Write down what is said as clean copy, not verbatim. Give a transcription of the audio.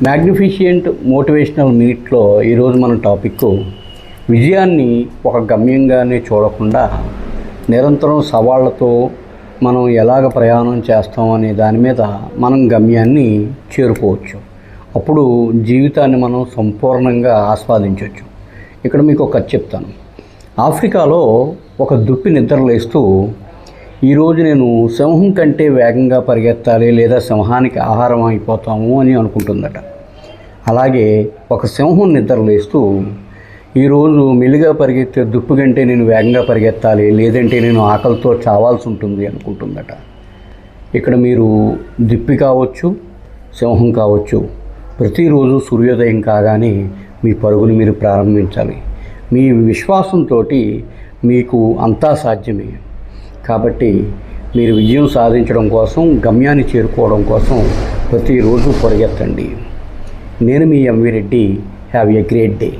Magnificent motivational మినిట్లో ఈరోజు మన టాపిక్ విజయాన్ని ఒక గమ్యంగానే చూడకుండా నిరంతరం సవాళ్లతో మనం ఎలాగ ప్రయాణం చేస్తాం అనే దాని మీద మనం గమ్యాన్ని చేరుకోవచ్చు. అప్పుడు జీవితాన్ని మనం సంపూర్ణంగా ఆస్వాదించవచ్చు. ఇక్కడ మీకు ఒక కథ చెప్తాను. ఆఫ్రికాలో ఒక దుప్పి నిద్రలేస్తూ ఈరోజు నేను సింహం కంటే వేగంగా పరిగెత్తాలి లేదా సింహానికి ఆహారం అయిపోతాము అని అనుకుంటుందట. అలాగే ఒక సింహం నిద్రలేస్తూ ఈరోజు మెల్లిగా పరిగెత్తే దుప్పి కంటే నేను వేగంగా పరిగెత్తాలి లేదంటే నేను ఆకలితో చావాల్సి ఉంటుంది అనుకుంటుందట. ఇక్కడ మీరు దుప్పి కావచ్చు, సింహం కావచ్చు, ప్రతిరోజు సూర్యోదయం కాగానే మీ పరుగుని మీరు ప్రారంభించాలి. మీ విశ్వాసంతో మీకు అంతా సాధ్యమే. కాబట్టి మీరు విజయం సాధించడం కోసం, గమ్యాన్ని చేరుకోవడం కోసం ప్రతిరోజు పరిగెత్తండి. నేను మీ MV Reddy. Have a great day.